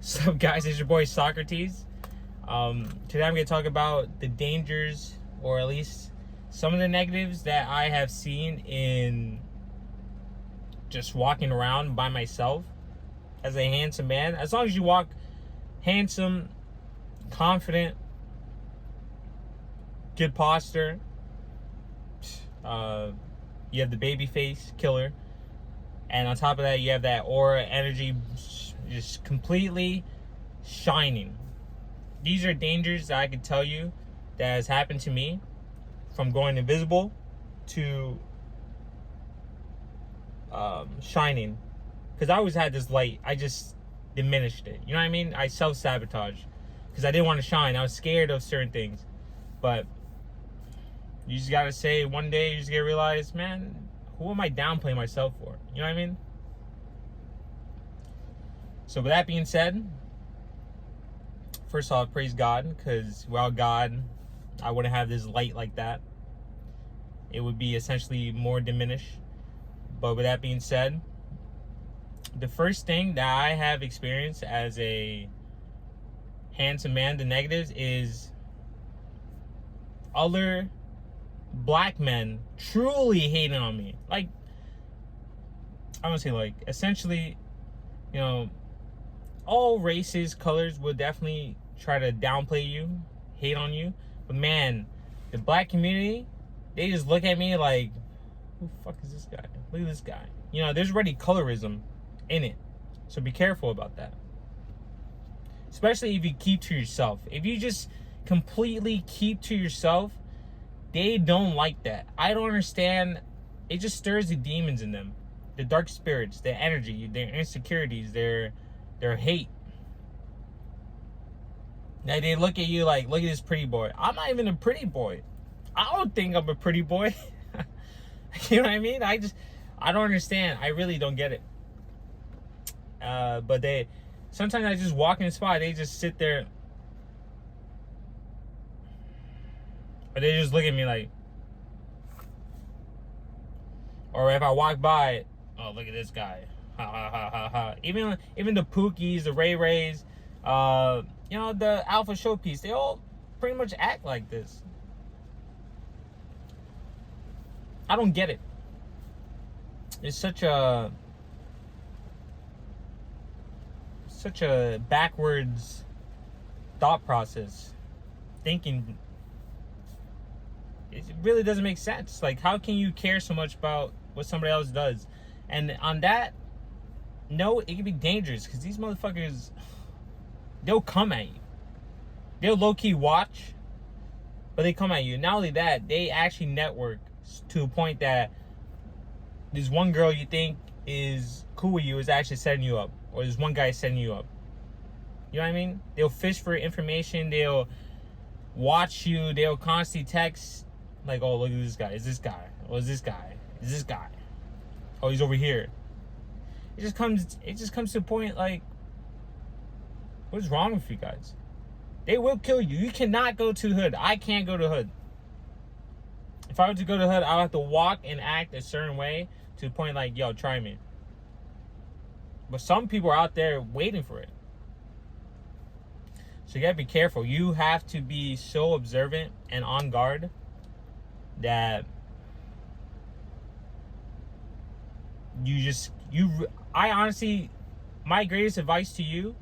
What's up, guys? It's your boy Socrates. Today I'm going to talk about the dangers, or at least some of the negatives that I have seen in just walking around by myself as a handsome man. As long as you walk handsome, confident, good posture, you have the baby face killer, and on top of that you have that aura energy just completely shining. These are dangers that I can tell you that has happened to me, from going invisible to shining. Because I always had this light, I just diminished it. You know what I mean? I self-sabotage because I didn't want to shine. I was scared of certain things. But you just gotta say, one day you just gotta realize, man, who am I downplaying myself for? You know what I mean? So with that being said, first off, praise God, because without God, I wouldn't have this light like that. It would be essentially more diminished. But with that being said, the first thing that I have experienced as a handsome man, the negatives, is other black men truly hating on me. Like, I want to say, like, essentially, you know, all races, colors will definitely try to downplay you, hate on you. But man, the black community, they just look at me like, who the fuck is this guy? Look at this guy. You know, there's already colorism in it. So be careful about that. Especially if you keep to yourself. If you just completely keep to yourself, they don't like that. I don't understand. It just stirs the demons in them. The dark spirits, their energy, their insecurities, their hate. Now they look at you like, look at this pretty boy. I'm not even a pretty boy. I don't think I'm a pretty boy. You know what I mean? I don't understand. I really don't get it. But sometimes I just walk in the spot, they just sit there, or they just look at me like, or if I walk by, oh, look at this guy. Ha ha ha ha ha. Even the Pookies, the Ray Rays, you know, the Alpha Showpiece, they all pretty much act like this. I don't get it. It's such a backwards thought process, thinking. It really doesn't make sense. Like, how can you care so much about what somebody else does? And on that note, it can be dangerous, because these motherfuckers, they'll come at you. They'll low-key watch, but they come at you. Not only that, they actually network to a point that this one girl you think is cool with you is actually setting you up, or this one guy setting you up. You know what I mean? They'll fish for information. They'll watch you. They'll constantly text like, oh, look at this guy. Is this guy? Oh, is this guy? Is this guy? Oh, he's over here. It just comes to a point like, what's wrong with you guys? They will kill you. You cannot go to the hood. I can't go to the hood. If I were to go to the hood, I would have to walk and act a certain way to the point like, yo, try me. But some people are out there waiting for it. So you gotta be careful. You have to be so observant and on guard that I honestly, my greatest advice to you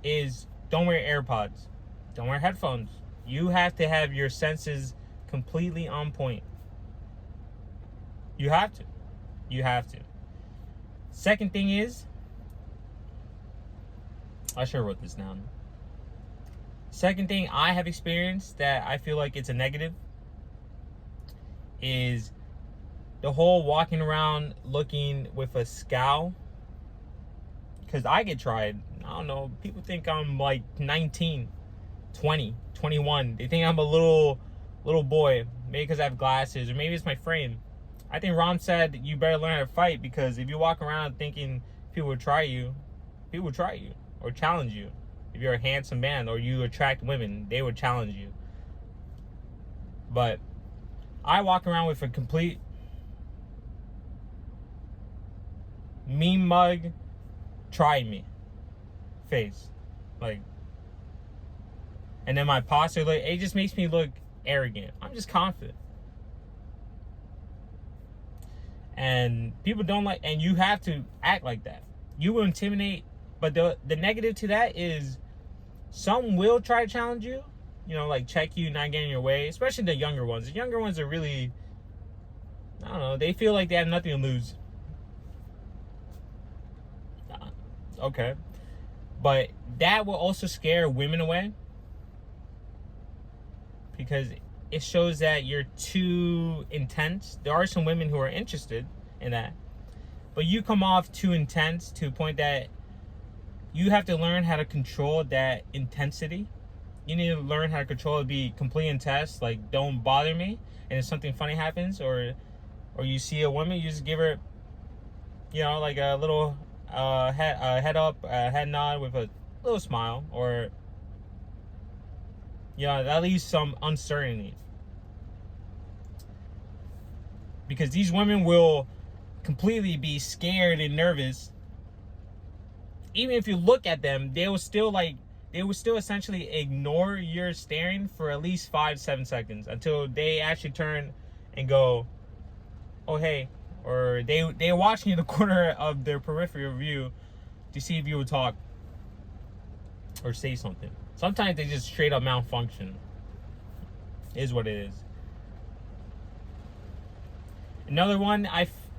is, don't wear AirPods. Don't wear headphones. You have to have your senses completely on point. You have to. You have to. Second thing is, I should have wrote this down. Second thing I have experienced that I feel like it's a negative is the whole walking around looking with a scowl. Because I get tried. I don't know. People think I'm like 19, 20, 21. They think I'm a little boy. Maybe because I have glasses, or maybe it's my frame. I think Ron said you better learn how to fight, because if you walk around thinking people will try you or challenge you. If you're a handsome man or you attract women, they would challenge you. But I walk around with a complete meme mug, try me face. Like, and then my posture, like, it just makes me look arrogant. I'm just confident. And people don't like, and you have to act like that. You will intimidate, but the negative to that is some will try to challenge you, you know, like check you, not getting your way, especially the younger ones. The younger ones are really, I don't know, they feel like they have nothing to lose. Okay. But that will also scare women away, because it shows that you're too intense. There are some women who are interested in that, but you come off too intense to the point that you have to learn how to control that intensity. You need to learn how to control it, be completely intense, like, don't bother me. And if something funny happens, or you see a woman, you just give her, you know, like a little head up, head nod with a little smile, or, you know, at least some uncertainty. Because these women will completely be scared and nervous. Even if you look at them, they will still essentially ignore your staring for at least 5-7 seconds until they actually turn and go, oh hey, or they're watching you in the corner of their peripheral view to see if you would talk or say something. Sometimes they just straight up malfunction. It is what it is. Another one,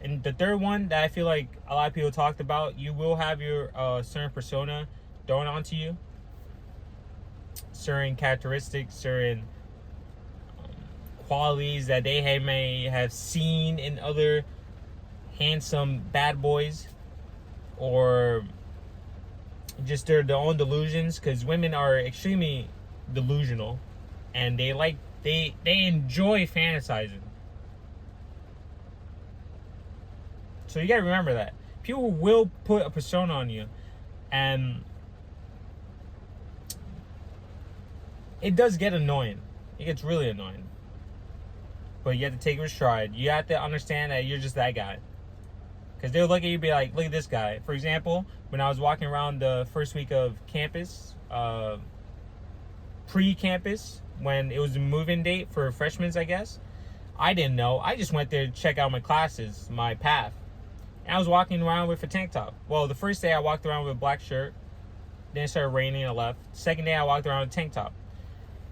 and the third one that I feel like a lot of people talked about, you will have your certain persona thrown onto you. Certain characteristics, certain qualities that they may have seen in other handsome bad boys, or just their own delusions, because women are extremely delusional, and they enjoy fantasizing. So you gotta remember that people will put a persona on you, and it does get annoying. It gets really annoying, but you have to take it with stride. You have to understand that you're just that guy, because they'll look at you and be like, look at this guy. For example, when I was walking around the first week of campus, pre-campus, when it was a move-in date for freshmen, I guess, I didn't know. I just went there to check out my classes, my path. And I was walking around with a tank top. Well, the first day I walked around with a black shirt. Then it started raining and I left. Second day I walked around with a tank top.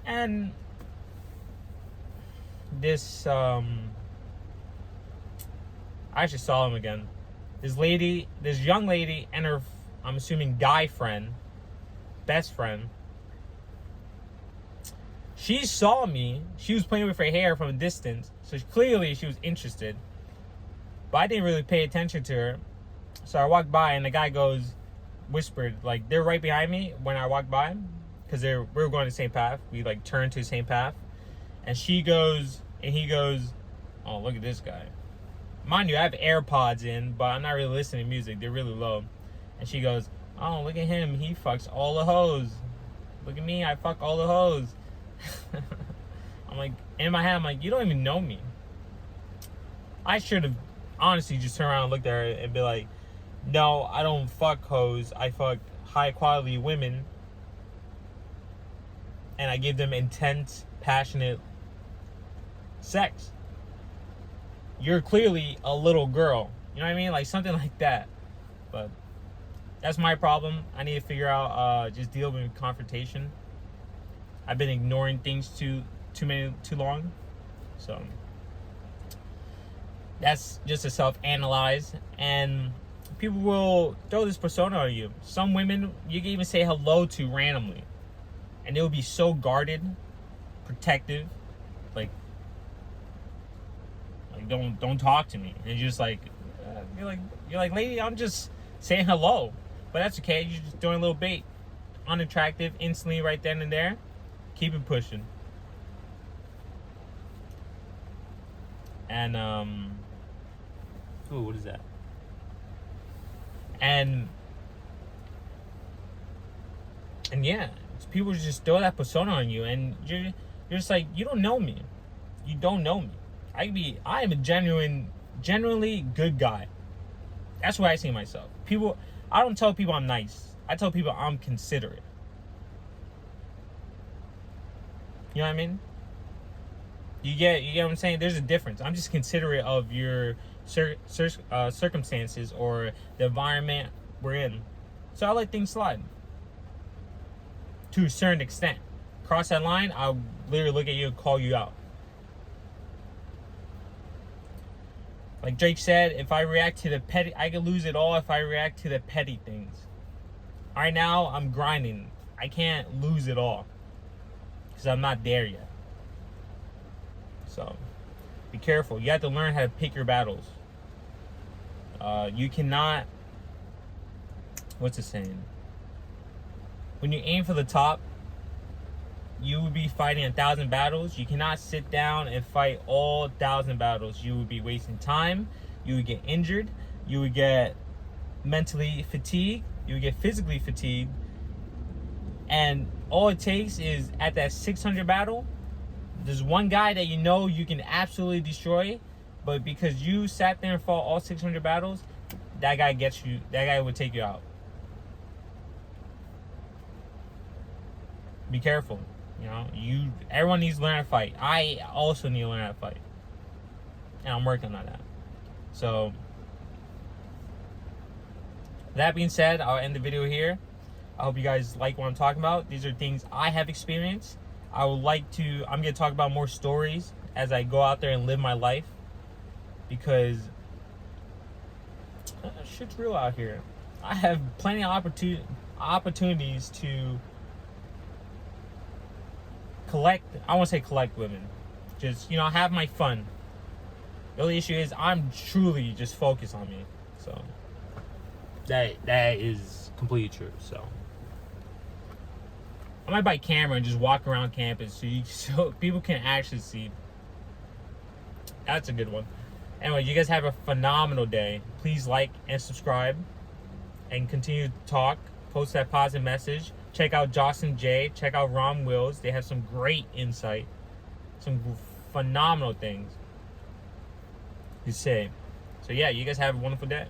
And this, I actually saw him again. This young lady and her, I'm assuming, guy friend, best friend. She saw me. She was playing with her hair from a distance. So clearly she was interested. But I didn't really pay attention to her. So I walked by and the guy whispered, like, they're right behind me when I walked by, because we were going the same path. We like turned to the same path. And he goes, oh, look at this guy. Mind you, I have AirPods in, but I'm not really listening to music. They're really low. And she goes, oh, look at him. He fucks all the hoes. Look at me. I fuck all the hoes. I'm like, in my head, I'm like, you don't even know me. I should have honestly just turned around and looked at her and be like, no, I don't fuck hoes. I fuck high quality women. And I give them intense, passionate sex. You're clearly a little girl. You know what I mean? Like something like that. But that's my problem. I need to figure out, just deal with confrontation. I've been ignoring things too long. So that's just a self-analyze. And people will throw this persona on you. Some women you can even say hello to randomly, and they'll be so guarded, protective, like don't talk to me. And you're just like, you're like, lady, I'm just saying hello. But that's okay. You're just doing a little bait. Unattractive, instantly, right then and there. Keep it pushing. And what is that? And yeah, people just throw that persona on you, and you're just like, you don't know me. You don't know me. I am a genuinely good guy. That's what I see myself. I don't tell people I'm nice. I tell people I'm considerate. You know what I mean? You get what I'm saying? There's a difference. I'm just considerate of your circumstances or the environment we're in. So I let things slide to a certain extent. Cross that line, I'll literally look at you and call you out. Like Drake said, if I react to the petty, I could lose it all if I react to the petty things. Right now, I'm grinding. I can't lose it all because I'm not there yet. So, be careful. You have to learn how to pick your battles. You cannot... What's the saying? When you aim for the top, you would be fighting 1,000 battles. You cannot sit down and fight all 1,000 battles. You would be wasting time. You would get injured. You would get mentally fatigued. You would get physically fatigued. And all it takes is at that 600 battle, there's one guy that you know you can absolutely destroy, but because you sat there and fought all 600 battles, that guy gets you. That guy would take you out. Be careful. You know, everyone needs to learn how to fight. I also need to learn how to fight. And I'm working on that. So, that being said, I'll end the video here. I hope you guys like what I'm talking about. These are things I have experienced. I'm going to talk about more stories as I go out there and live my life. Because shit's real out here. I have plenty of opportunities to collect, I won't say collect women, just, you know, have my fun. The only issue is I'm truly just focused on me. So that is completely true. So I might buy a camera and just walk around campus so people can actually see. That's a good one. Anyway, you guys have a phenomenal day. Please like and subscribe and continue to talk. Post that positive message. Check out Jocelyn J. Check out Romwills. They have some great insight. Some phenomenal things to say. So yeah, you guys have a wonderful day.